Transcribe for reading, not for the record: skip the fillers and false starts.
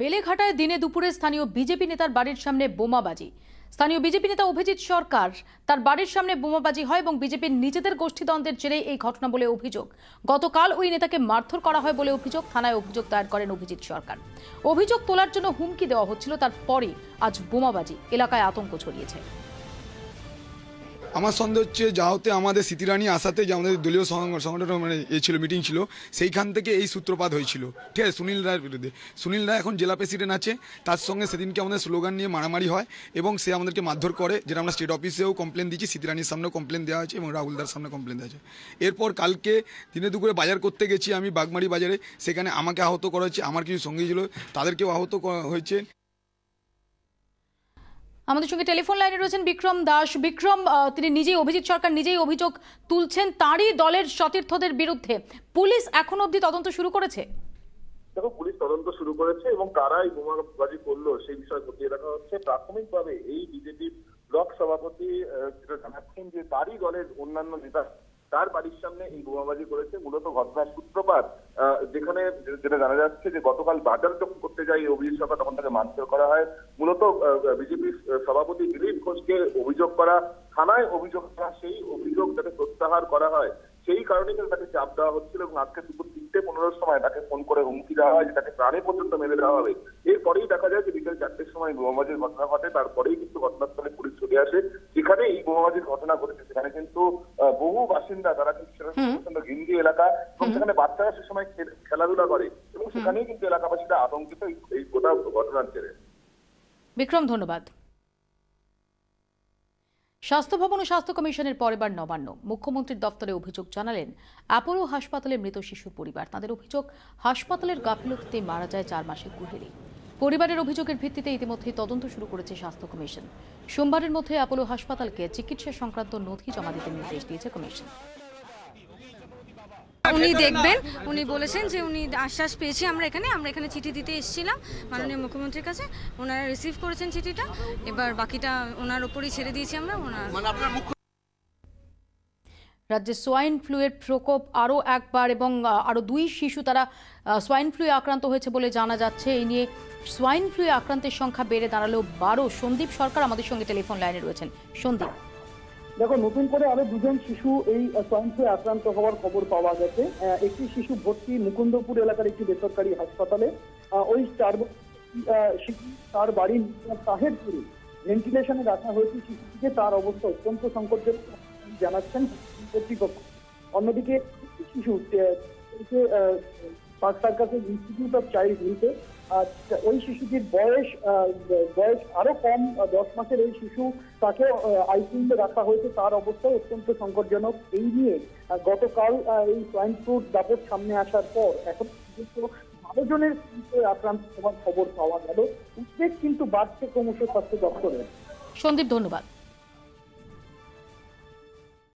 বেলেঘাটায় দিনে দুপুরে স্থানীয় বিজেপি নেতার বাড়ির সামনে বোমাবাজি। স্থানীয় বিজেপি নেতা অভিজিৎ সরকার তার বাড়ির সামনে বোমাবাজি হয় এবং বিজেপির নিজেদের গোষ্ঠীদ্বন্দ্বের জেরে এই ঘটনা বলে অভিযোগ। গতকাল ওই নেতাকে মারধর করা হয় বলে অভিযোগ। থানায় অভিযোগ দায়ের করেন অভিজিৎ সরকার। অভিযোগ তোলার জন্য হুমকি দেওয়া হচ্ছিল, তারপরে আজ বোমাবাজি, এলাকায় আতঙ্ক ছড়িয়েছে। আমার সন্দেহ হচ্ছে যাওতে আমাদের স্মৃতিরানী আসাতে যে আমাদের দলীয় সংগঠন মানে ছিল, মিটিং ছিল, সেইখান থেকে এই সূত্রপাত হয়েছিল। ঠিক আছে, সুনীল রায়ের বিরুদ্ধে। সুনীল রায় এখন জেলা প্রেসিডেন্ট আছে, তার সঙ্গে সেদিনকে আমাদের স্লোগান নিয়ে মারামারি হয় এবং সে আমাদেরকে মারধর করে, যেটা আমরা স্টেট অফিসেও কমপ্লেন দিচ্ছি, স্মৃতিরানীর সামনেও কমপ্লেন দেওয়া আছে এবং রাহুলদার সামনে কমপ্লেন দেওয়া আছে। এরপর কালকে দিনে দুপুরে বাজার করতে গেছি আমি বাগমারি বাজারে, সেখানে আমাকে আহত করা হয়েছে, আমার কিছু সঙ্গী ছিল তাদেরকেও আহত হয়েছে। আমাদের সঙ্গে টেলিফোন লাইনে রয়েছেন বিক্রম দাস। বিক্রম, তিনি নিজেই, অভিজিৎ সরকার নিজেই অভিযোগ তুলছেন তারই দলের সতীর্থদের বিরুদ্ধে। পুলিশ এখন অবধি তদন্ত শুরু করেছে? দেখো, পুলিশ তদন্ত শুরু করেছে এবং কারাই বোমাবাজি করলো সেই বিষয়ে খতিয়ে দেখা হচ্ছে। প্রাথমিকভাবে এই বিজেপি ব্লক সভাপতি যেটা জানাচ্ছেন যে তারই দলের অন্যান্য নেতা তার বাড়ির সামনে এই বোমাবাজি করেছে। মূলত ঘটনার সূত্রপাত যেখানে যেটা জানা যাচ্ছে যে গতকাল বাজার যখন করতে যাই অভিজিৎ সরকার, তখন তাকে মারধর করা হয়। মূলত বিজেপির সভাপতি দিলীপ ঘোষকে অভিযোগ করা, থানায় অভিযোগ করা, সেই অভিযোগ যাতে প্রত্যাহার করা হয় সেই কারণে কিন্তু তাকে চাপ দেওয়া হচ্ছিল এবং আজকে দুপুর 3:15 সময় তাকে ফোন করে হুমকি দেওয়া হয় যে তাকে প্রাণে পর্যন্ত মেরে দেওয়া হবে। এরপরেই দেখা যায় যে বিকেল 4টের সময় বোমাবাজির ঘটনা ঘটে। তারপরেই কিন্তু ঘটনাস্থলে পুলিশ চলে আসে। যেখানে এই বোমাবাজির ঘটনা ঘটেছে সেখানে কিন্তু বহু বাসিন্দা, তারা কিন্তু ঘিঞ্জি এলাকা এবং সেখানে বাচ্চারা সে সময় খেলাধুলা করে এবং সেখানেই কিন্তু এলাকাবাসীরা আতঙ্কিত এই গোটা ঘটনার জেরে। বিক্রম, ধন্যবাদ। স্বাস্থ্য ভবন ও স্বাস্থ্য কমিশনের পরেবার নবান্ন। মুখ্যমন্ত্রীর দফতরে অভিযোগ জানালেন অ্যাপোলো হাসপাতালে মৃত শিশুর পরিবার। তাদের অভিযোগ, হাসপাতালের গাফিলতিতে মারা যায় 4 মাসের কুহেলি। পরিবারের অভিযোগের ভিত্তিতে ইতিমধ্যেই তদন্ত শুরু করেছে স্বাস্থ্য কমিশন। সোমবারের মধ্যে অ্যাপোলো হাসপাতালকে চিকিৎসা সংক্রান্ত নথি জমা দিতে নির্দেশ দিয়েছে কমিশন। উনি দেখবেন, উনি বলেছেন যে উনি আশ্বাস পেয়েছি। আমরা এখানে চিঠি দিতে এসেছিলাম মাননীয় মুখ্যমন্ত্রীর কাছে, ওনারা রিসিভ করেছেন চিঠিটা। এবার বাকিটা ওনার উপরই ছেড়ে দিয়েছি আমরা। রাজ্যে সোয়াইন ফ্লুয়ের প্রকোপ আরও একবার এবং আরও 2 শিশু তারা সোয়াইন ফ্লুয়ে আক্রান্ত হয়েছে বলে জানা যাচ্ছে। এই নিয়ে সোয়াইন ফ্লুয়ে আক্রান্তের সংখ্যা বেড়ে দাঁড়ালো 12। সন্দীপ সরকার আমাদের সঙ্গে টেলিফোন লাইনে রয়েছেন। সন্দীপ, দেখো, নতুন করে আরো 2জন শিশু এই সোয়াইন ফ্লুয়ে আক্রান্ত হওয়ার খবর পাওয়া গেছে। একটি শিশু ভর্তি মুকুন্দপুর এলাকার একটি বেসরকারি হাসপাতালে। ওই 4 শিশু তার বাড়ি সাহেবপুরে ভেন্টিলেশনে রাখা হয়েছে শিশুটিকে। তার অবস্থা অত্যন্ত সংকটজনক জানাচ্ছেন কর্তৃপক্ষ। অন্যদিকে শিশু পার্ক সার্কাসের ইনস্টিটিউট অফ চাইল্ড হেলথে ওই শিশুটির বয়স আরো কম, 10 মাসের ওই শিশু, তাকে আইসিইউতে রাখা হয়েছে। তার অবস্থা অত্যন্ত সংকটজনক। এই নিয়ে গতকাল এই সোয়াইন ফ্লুর দাপট সামনে আসার পর এখন পর্যন্ত 12 জনের আক্রান্ত হওয়ার খবর পাওয়া গেল। উদ্বেগ কিন্তু বাড়ছে ক্রমশ স্বাস্থ্য দপ্তরের। সন্দীপ, ধন্যবাদ।